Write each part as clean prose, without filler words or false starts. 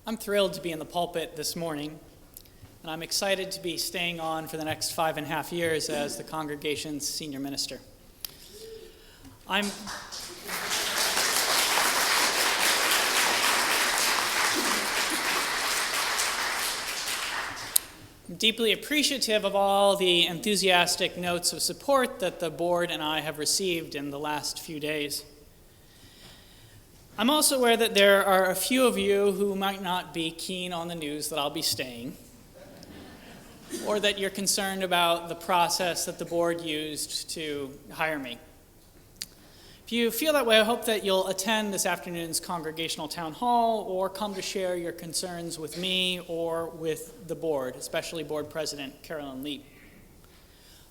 I'm thrilled to be in the pulpit this morning, and I'm excited to be staying on for the next 5.5 years as the congregation's senior minister. I'm deeply appreciative of all the enthusiastic notes of support that the board and I have received in the last few days. I'm also aware that there are a few of you who might not be keen on the news that I'll be staying, or that you're concerned about the process that the board used to hire me. If you feel that way, I hope that you'll attend this afternoon's congregational town hall or come to share your concerns with me or with the board, especially board president Colin.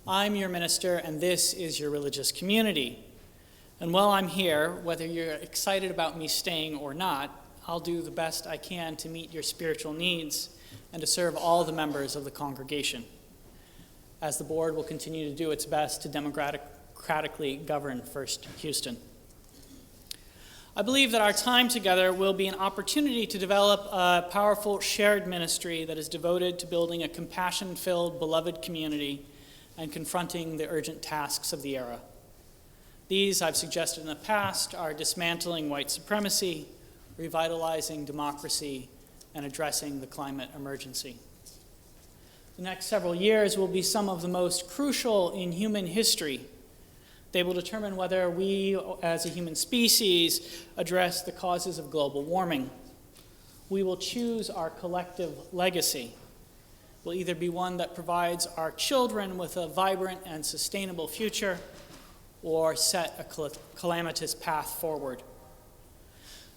I'm your minister, and this is your religious community. And while I'm here, whether you're excited about me staying or not, I'll do the best I can to meet your spiritual needs and to serve all the members of the congregation, as the board will continue to do its best to democratically govern First Houston. I believe that our time together will be an opportunity to develop a powerful shared ministry that is devoted to building a compassion-filled, beloved community and confronting the urgent tasks of the era. These, I've suggested in the past, are dismantling white supremacy, revitalizing democracy, and addressing the climate emergency. The next several years will be some of the most crucial in human history. They will determine whether we, as a human species, address the causes of global warming. We will choose our collective legacy. It will either be one that provides our children with a vibrant and sustainable future, or set a calamitous path forward.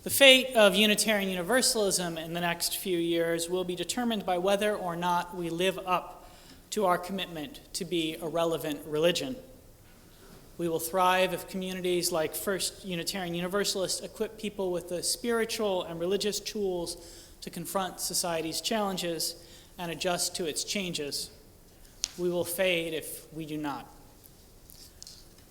The fate of Unitarian Universalism in the next few years will be determined by whether or not we live up to our commitment to be a relevant religion. We will thrive if communities like First Unitarian Universalists equip people with the spiritual and religious tools to confront society's challenges and adjust to its changes. We will fade if we do not.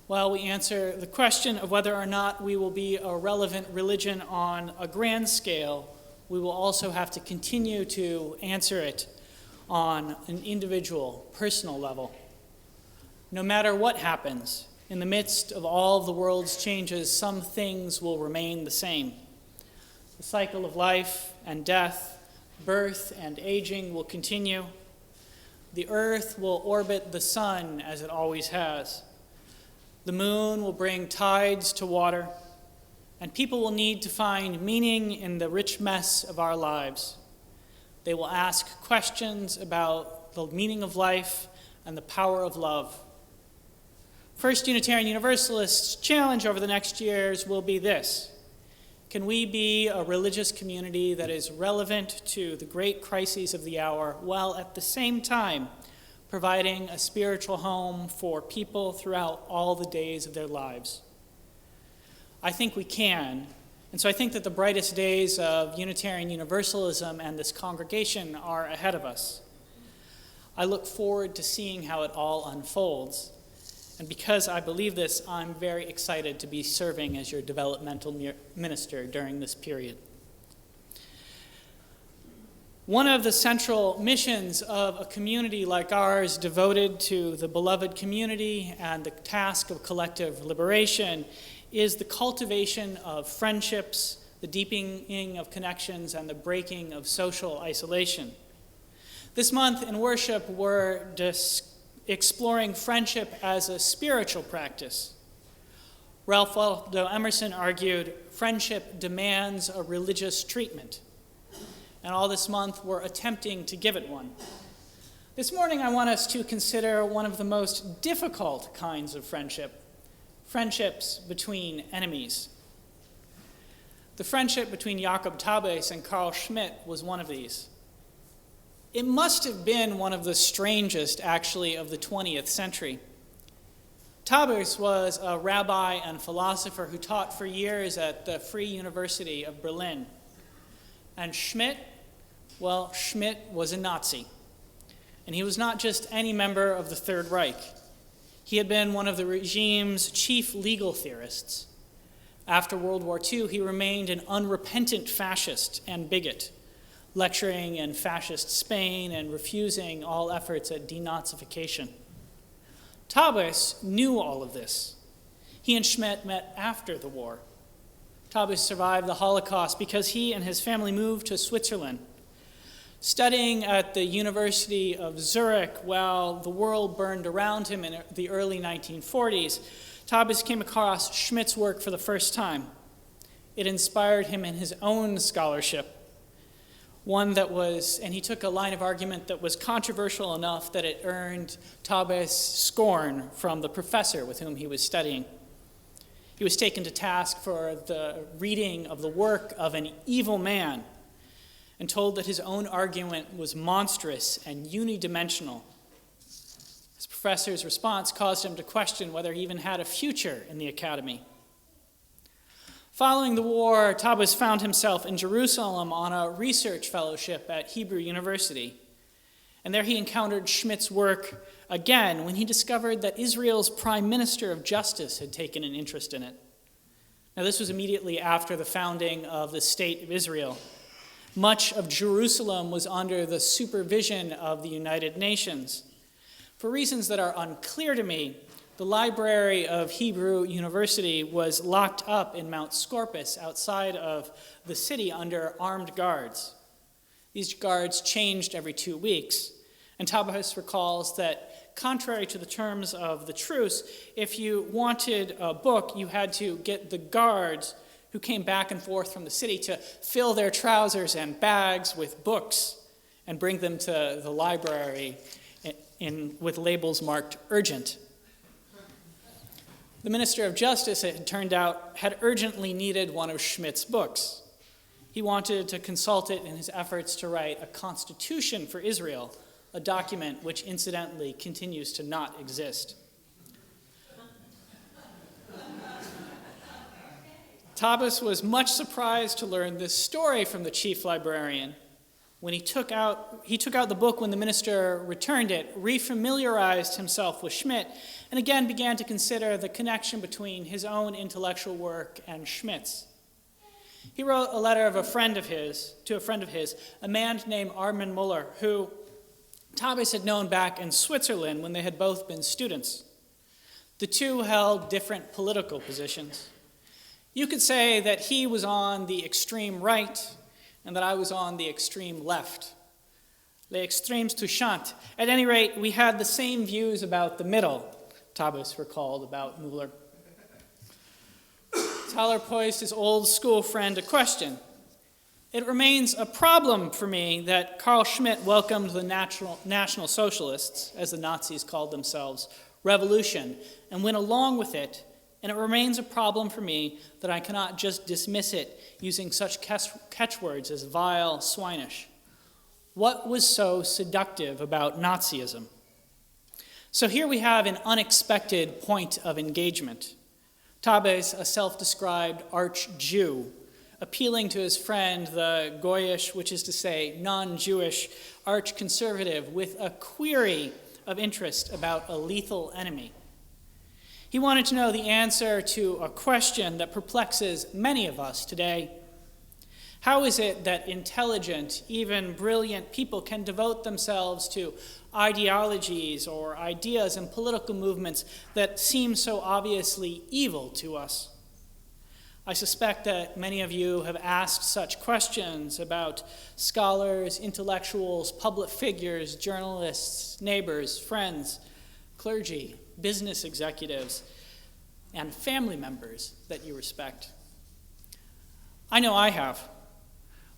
While we answer the question of whether or not we will be a relevant religion on a grand scale, we will also have to continue to answer it on an individual, personal level. No matter what happens, in the midst of all of the world's changes, some things will remain the same. The cycle of life and death, birth and aging will continue. The earth will orbit the sun as it always has. The moon will bring tides to water, and people will need to find meaning in the rich mess of our lives. They will ask questions about the meaning of life and the power of love. First Unitarian Universalists' challenge over the next years will be this: can we be a religious community that is relevant to the great crises of the hour, while at the same time providing a spiritual home for people throughout all the days of their lives? I think we can, and so I think that the brightest days of Unitarian Universalism and this congregation are ahead of us. I look forward to seeing how it all unfolds, and because I believe this, I'm very excited to be serving as your developmental minister during this period. One of the central missions of a community like ours, devoted to the beloved community and the task of collective liberation, is the cultivation of friendships, the deepening of connections, and the breaking of social isolation. This month in worship, we're exploring friendship as a spiritual practice. Ralph Waldo Emerson argued, "Friendship demands a religious treatment." And all this month, we're attempting to give it one. This morning, I want us to consider one of the most difficult kinds of friendship, friendships between enemies. The friendship between Jakob Tabes and Carl Schmitt was one of these. It must have been one of the strangest, actually, of the 20th century. Tabes was a rabbi and philosopher who taught for years at the Free University of Berlin. And Schmitt was a Nazi. And he was not just any member of the Third Reich. He had been one of the regime's chief legal theorists. After World War II, he remained an unrepentant fascist and bigot, lecturing in fascist Spain and refusing all efforts at denazification. Taubes knew all of this. He and Schmidt met after the war. Taubes survived the Holocaust because he and his family moved to Switzerland. Studying at the University of Zurich while the world burned around him in the early 1940s, Taubes came across Schmidt's work for the first time. It inspired him in his own scholarship, and he took a line of argument that was controversial enough that it earned Taubes scorn from the professor with whom he was studying. He was taken to task for the reading of the work of an evil man and told that his own argument was monstrous and unidimensional. His professor's response caused him to question whether he even had a future in the academy. Following the war, Taubes found himself in Jerusalem on a research fellowship at Hebrew University. And there he encountered Schmidt's work again when he discovered that Israel's Prime Minister of Justice had taken an interest in it. Now, this was immediately after the founding of the State of Israel. Much of Jerusalem was under the supervision of the United Nations. For reasons that are unclear to me, the library of Hebrew University was locked up in Mount Scorpus outside of the city under armed guards. These guards changed every 2 weeks, and Taubes recalls that contrary to the terms of the truce, if you wanted a book, you had to get the guards who came back and forth from the city to fill their trousers and bags with books and bring them to the library with labels marked urgent. The Minister of Justice, it turned out, had urgently needed one of Schmidt's books. He wanted to consult it in his efforts to write a constitution for Israel, a document which incidentally continues to not exist. Taubes was much surprised to learn this story from the chief librarian. When he took out the book when the minister returned it, refamiliarized himself with Schmidt, and again began to consider the connection between his own intellectual work and Schmidt's. He wrote a letter to a friend of his, a man named Armin Muller, who Taubes had known back in Switzerland when they had both been students. The two held different political positions. You could say that he was on the extreme right and that I was on the extreme left. Les extremes touchantes. At any rate, we had the same views about the middle, Taubes recalled about Muller. Thaler posed his old school friend a question. It remains a problem for me that Carl Schmitt welcomed the National Socialists, as the Nazis called themselves, revolution, and went along with it, and it remains a problem for me that I cannot just dismiss it using such catchwords as vile, swinish. What was so seductive about Nazism? So here we have an unexpected point of engagement. Taubes, a self-described arch-Jew, appealing to his friend, the Goyish, which is to say non-Jewish arch-conservative, with a query of interest about a lethal enemy. He wanted to know the answer to a question that perplexes many of us today. How is it that intelligent, even brilliant people can devote themselves to ideologies or ideas and political movements that seem so obviously evil to us? I suspect that many of you have asked such questions about scholars, intellectuals, public figures, journalists, neighbors, friends, clergy, business executives, and family members that you respect. I know I have.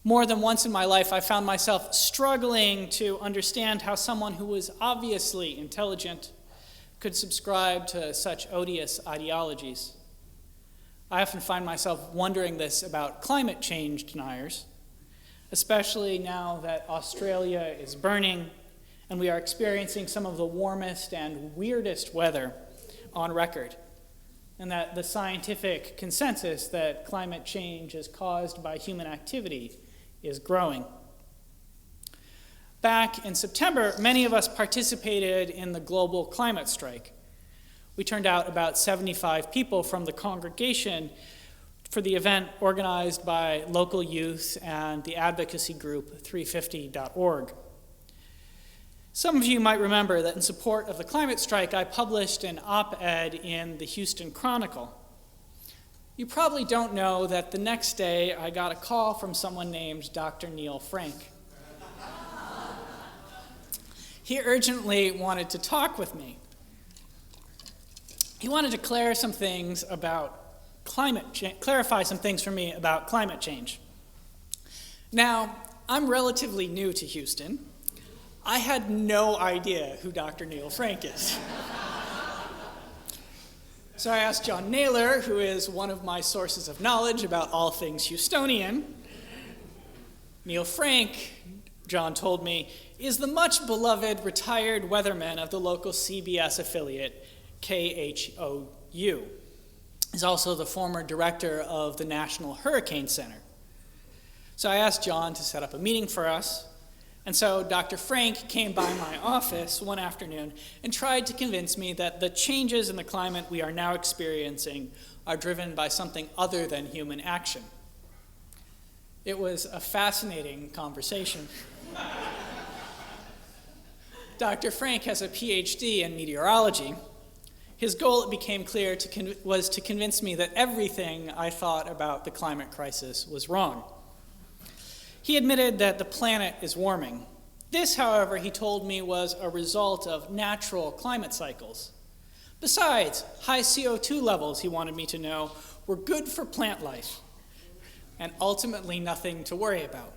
More than once in my life, I found myself struggling to understand how someone who was obviously intelligent could subscribe to such odious ideologies. I often find myself wondering this about climate change deniers, especially now that Australia is burning and we are experiencing some of the warmest and weirdest weather on record, and that the scientific consensus that climate change is caused by human activity is growing. Back in September, many of us participated in the global climate strike. We turned out about 75 people from the congregation for the event organized by local youth and the advocacy group 350.org. Some of you might remember that in support of the climate strike, I published an op-ed in the Houston Chronicle. You probably don't know that the next day I got a call from someone named Dr. Neil Frank. He urgently wanted to talk with me. He wanted to clarify some things for me about climate change. Now, I'm relatively new to Houston. I had no idea who Dr. Neil Frank is. So I asked John Naylor, who is one of my sources of knowledge about all things Houstonian. Neil Frank, John told me, is the much beloved retired weatherman of the local CBS affiliate, KHOU. He's also the former director of the National Hurricane Center. So I asked John to set up a meeting for us. And so Dr. Frank came by my office one afternoon and tried to convince me that the changes in the climate we are now experiencing are driven by something other than human action. It was a fascinating conversation. Dr. Frank has a PhD in meteorology. His goal, it became clear, was to convince me that everything I thought about the climate crisis was wrong. He admitted that the planet is warming. This, however, he told me, was a result of natural climate cycles. Besides, high CO2 levels, he wanted me to know, were good for plant life, and ultimately nothing to worry about.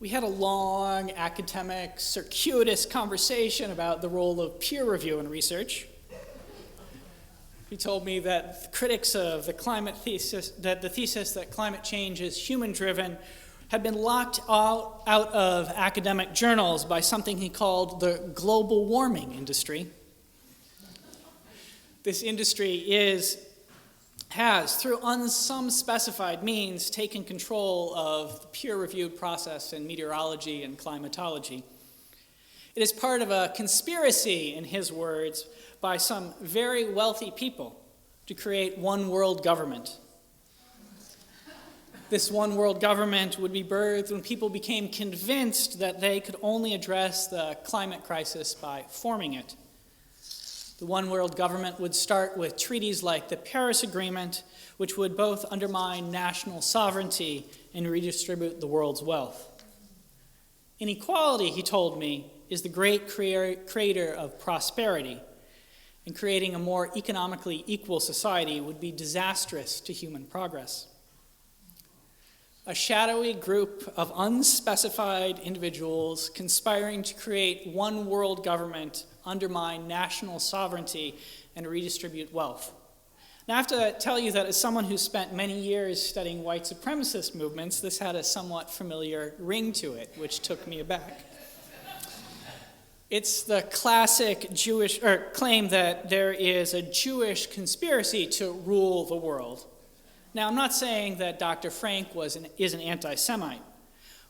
We had a long, academic, circuitous conversation about the role of peer review in research. He told me that critics of the climate thesis, that the thesis that climate change is human-driven, had been locked out of academic journals by something he called the global warming industry. This industry has, through some specified means, taken control of the peer-reviewed process in meteorology and climatology. It is part of a conspiracy, in his words, by some very wealthy people to create one world government. This one world government would be birthed when people became convinced that they could only address the climate crisis by forming it. The one world government would start with treaties like the Paris Agreement, which would both undermine national sovereignty and redistribute the world's wealth. Inequality, he told me, is the great creator of prosperity, and creating a more economically equal society would be disastrous to human progress. A shadowy group of unspecified individuals conspiring to create one world government, undermine national sovereignty, and redistribute wealth. Now, I have to tell you that as someone who spent many years studying white supremacist movements, this had a somewhat familiar ring to it, which took me aback. It's the classic claim that there is a Jewish conspiracy to rule the world. Now, I'm not saying that Dr. Frank is an anti-Semite,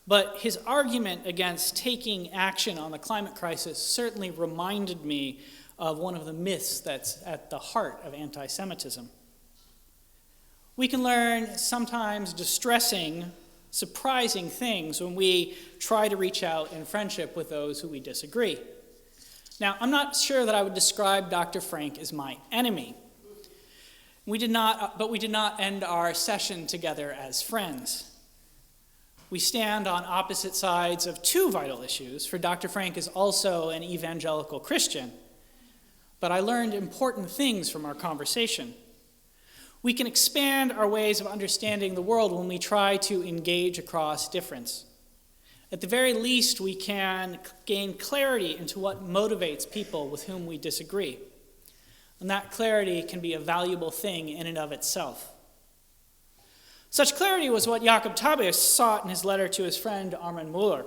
but his argument against taking action on the climate crisis certainly reminded me of one of the myths that's at the heart of anti-Semitism. We can learn sometimes distressing, surprising things when we try to reach out in friendship with those who we disagree. Now, I'm not sure that I would describe Dr. Frank as my enemy. We did not end our session together as friends. We stand on opposite sides of two vital issues, for Dr. Frank is also an evangelical Christian. But I learned important things from our conversation. We can expand our ways of understanding the world when we try to engage across difference. At the very least, we can gain clarity into what motivates people with whom we disagree. And that clarity can be a valuable thing in and of itself. Such clarity was what Jakob Tabius sought in his letter to his friend Armin Mueller.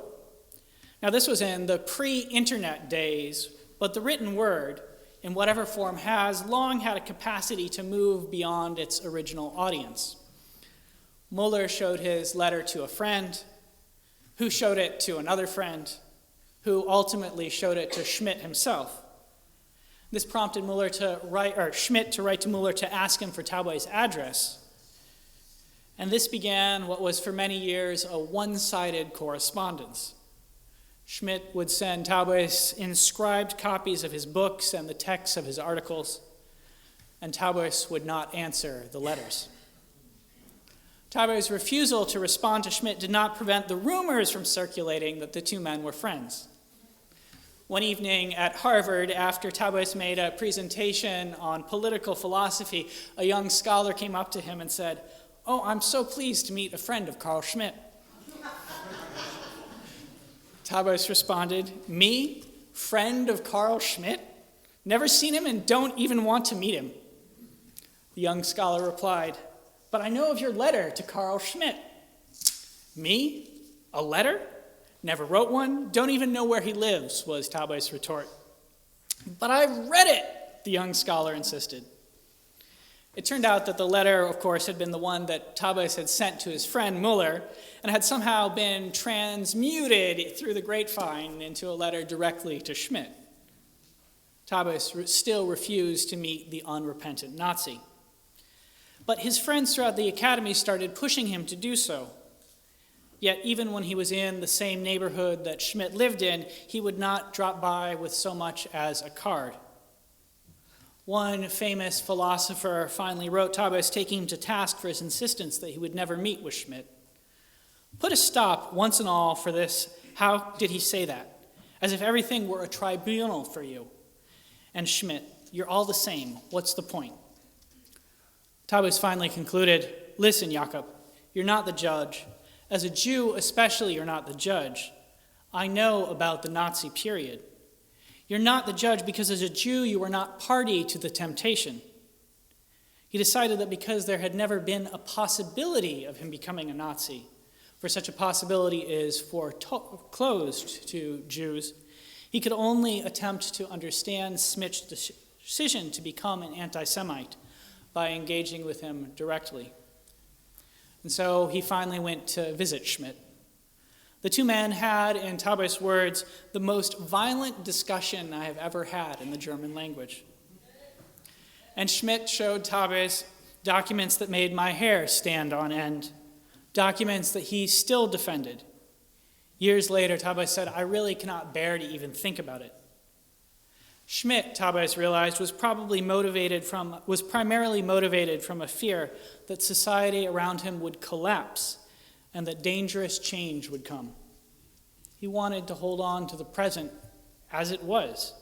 Now, this was in the pre-internet days, but the written word, in whatever form, has long had a capacity to move beyond its original audience. Mueller showed his letter to a friend, who showed it to another friend, who ultimately showed it to Schmidt himself. This prompted Schmidt to write to Mueller to ask him for Tabi's address. And this began what was for many years a one-sided correspondence. Schmidt would send Taubes inscribed copies of his books and the texts of his articles, and Taubes would not answer the letters. Taubes' refusal to respond to Schmidt did not prevent the rumors from circulating that the two men were friends. One evening at Harvard, after Taubes made a presentation on political philosophy, a young scholar came up to him and said, "Oh, I'm so pleased to meet a friend of Carl Schmitt." Taubes responded, "Me? Friend of Carl Schmitt? Never seen him and don't even want to meet him." The young scholar replied, "But I know of your letter to Carl Schmitt." "Me? A letter? Never wrote one, don't even know where he lives," was Taubes' retort. "But I read it," the young scholar insisted. It turned out that the letter, of course, had been the one that Taubes had sent to his friend Muller and had somehow been transmuted through the grapevine into a letter directly to Schmidt. Taubes still refused to meet the unrepentant Nazi. But his friends throughout the academy started pushing him to do so. Yet even when he was in the same neighborhood that Schmidt lived in, he would not drop by with so much as a card. One famous philosopher finally wrote Taubes, taking him to task for his insistence that he would never meet with Schmidt. "Put a stop once and all for this. How did he say that? As if everything were a tribunal for you. And Schmidt, you're all the same. What's the point?" Taubes finally concluded, "Listen, Jakob, you're not the judge. As a Jew especially, you're not the judge. I know about the Nazi period. You're not the judge because as a Jew you were not party to the temptation." He decided that because there had never been a possibility of him becoming a Nazi, for such a possibility is foreclosed to Jews, he could only attempt to understand Schmidt's decision to become an anti-Semite by engaging with him directly. And so he finally went to visit Schmidt. The two men had, in Taubes' words, the most violent discussion I have ever had in the German language. And Schmidt showed Taubes documents that made my hair stand on end, documents that he still defended. Years later, Taubes said, "I really cannot bear to even think about it." Schmidt, Taubes realized, was primarily motivated from a fear that society around him would collapse and that dangerous change would come. He wanted to hold on to the present as it was.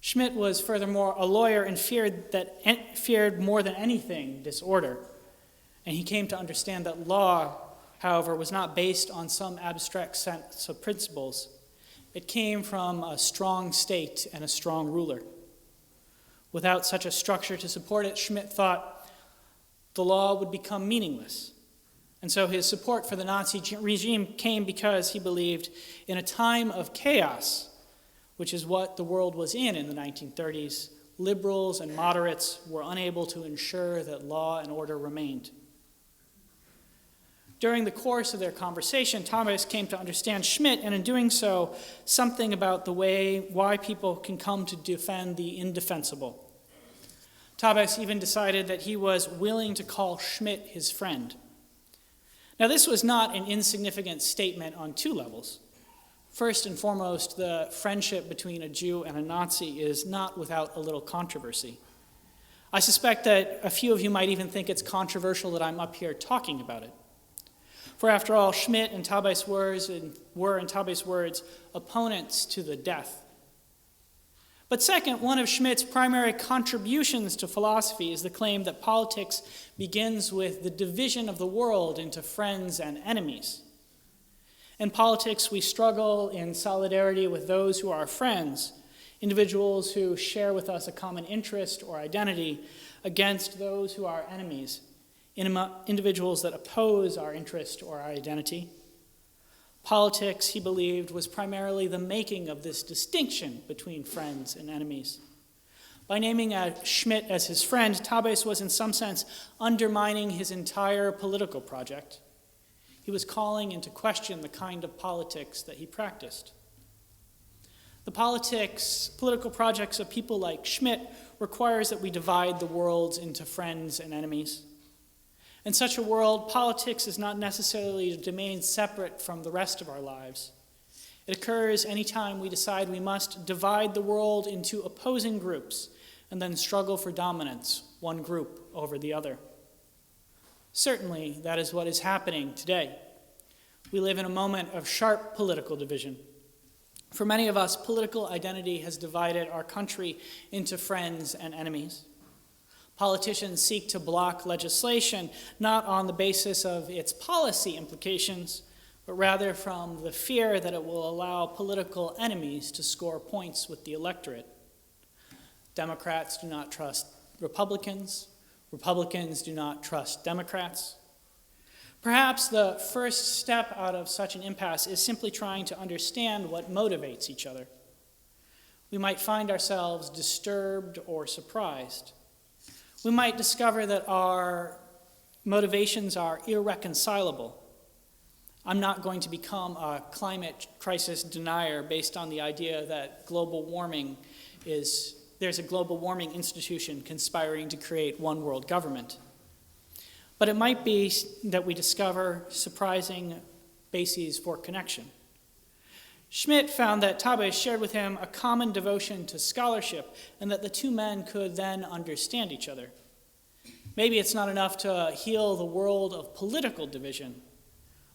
Schmidt was furthermore a lawyer and feared more than anything disorder. And he came to understand that law, however, was not based on some abstract sense of principles. It came from a strong state and a strong ruler. Without such a structure to support it, Schmidt thought the law would become meaningless. And so his support for the Nazi regime came because he believed in a time of chaos, which is what the world was in the 1930s, liberals and moderates were unable to ensure that law and order remained. During the course of their conversation, Taubes came to understand Schmidt, and in doing so, something about the why people can come to defend the indefensible. Taubes even decided that he was willing to call Schmidt his friend. Now, this was not an insignificant statement on two levels. First and foremost, the friendship between a Jew and a Nazi is not without a little controversy. I suspect that a few of you might even think it's controversial that I'm up here talking about it. For after all, Schmidt and Taubes were, in Taubes' words, opponents to the death. But second, one of Schmidt's primary contributions to philosophy is the claim that politics begins with the division of the world into friends and enemies. In politics, we struggle in solidarity with those who are friends, individuals who share with us a common interest or identity, against those who are enemies, individuals that oppose our interest or our identity. Politics, he believed, was primarily the making of this distinction between friends and enemies. By naming Schmidt as his friend, Taubes was in some sense undermining his entire political project. He was calling into question the kind of politics that he practiced. The political projects of people like Schmidt requires that we divide the world into friends and enemies. In such a world, politics is not necessarily a domain separate from the rest of our lives. It occurs anytime we decide we must divide the world into opposing groups and then struggle for dominance, one group over the other. Certainly, that is what is happening today. We live in a moment of sharp political division. For many of us, political identity has divided our country into friends and enemies. Politicians seek to block legislation not on the basis of its policy implications, but rather from the fear that it will allow political enemies to score points with the electorate. Democrats do not trust Republicans. Republicans do not trust Democrats. Perhaps the first step out of such an impasse is simply trying to understand what motivates each other. We might find ourselves disturbed or surprised. We might discover that our motivations are irreconcilable. I'm not going to become a climate crisis denier based on the idea that there's a global warming institution conspiring to create one world government. But it might be that we discover surprising bases for connection. Schmidt found that Tabe shared with him a common devotion to scholarship and that the two men could then understand each other. Maybe it's not enough to heal the world of political division,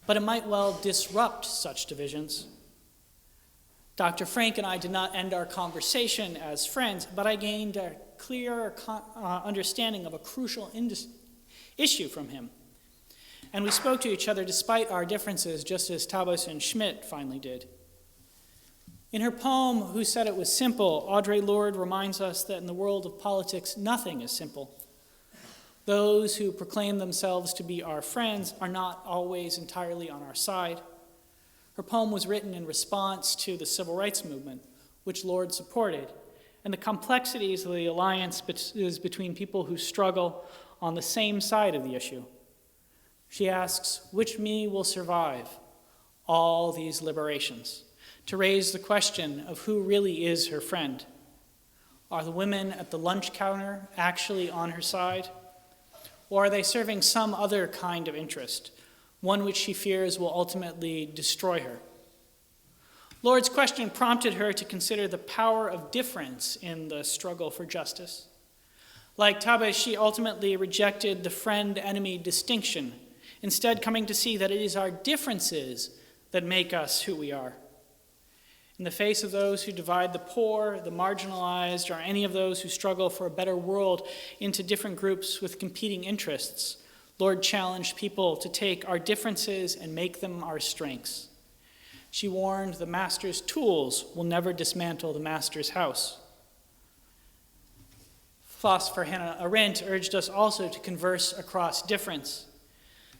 but it might well disrupt such divisions. Dr. Frank and I did not end our conversation as friends, but I gained a clear understanding of a crucial issue from him. And we spoke to each other despite our differences, just as Tabe and Schmidt finally did. In her poem, Who Said It Was Simple, Audre Lorde reminds us that in the world of politics, nothing is simple. Those who proclaim themselves to be our friends are not always entirely on our side. Her poem was written in response to the civil rights movement, which Lorde supported, and the complexities of the alliance is between people who struggle on the same side of the issue. She asks, which me will survive all these liberations? To raise the question of who really is her friend. Are the women at the lunch counter actually on her side? Or are they serving some other kind of interest, one which she fears will ultimately destroy her? Lorde's question prompted her to consider the power of difference in the struggle for justice. Like Tabe, she ultimately rejected the friend-enemy distinction, instead coming to see that it is our differences that make us who we are. In the face of those who divide the poor, the marginalized, or any of those who struggle for a better world into different groups with competing interests, Lorde challenged people to take our differences and make them our strengths. She warned the master's tools will never dismantle the master's house. Philosopher Hannah Arendt urged us also to converse across difference.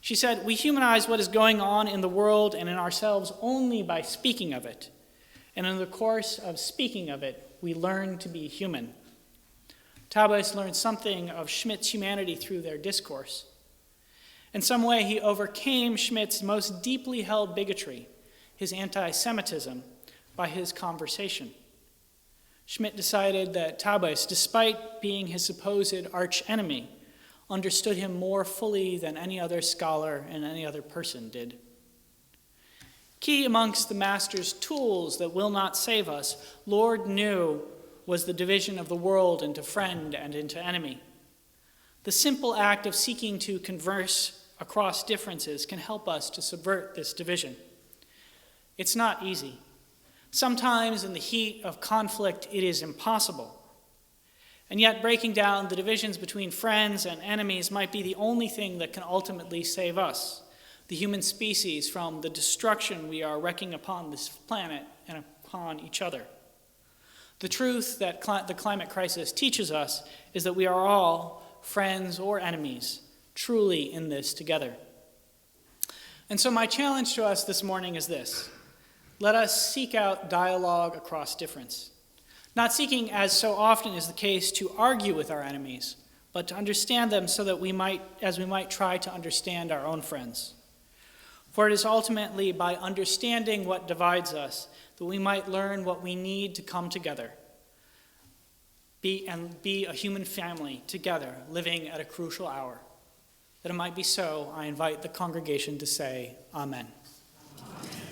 She said, we humanize what is going on in the world and in ourselves only by speaking of it. And in the course of speaking of it, we learn to be human. Tabe learned something of Schmidt's humanity through their discourse. In some way, he overcame Schmidt's most deeply held bigotry, his anti-Semitism, by his conversation. Schmidt decided that Tabe, despite being his supposed arch-enemy, understood him more fully than any other scholar and any other person did. Key amongst the master's tools that will not save us, Lorde knew, was the division of the world into friend and into enemy. The simple act of seeking to converse across differences can help us to subvert this division. It's not easy. Sometimes in the heat of conflict, it is impossible. And yet breaking down the divisions between friends and enemies might be the only thing that can ultimately save us, the human species, from the destruction we are wreaking upon this planet and upon each other. The truth that the climate crisis teaches us is that we are all, friends or enemies, truly in this together. And so my challenge to us this morning is this. Let us seek out dialogue across difference, not seeking, as so often is the case, to argue with our enemies, but to understand them so that we might try to understand our own friends. For it is ultimately by understanding what divides us that we might learn what we need to come together, be a human family together, living at a crucial hour. That it might be so, I invite the congregation to say, Amen. Amen.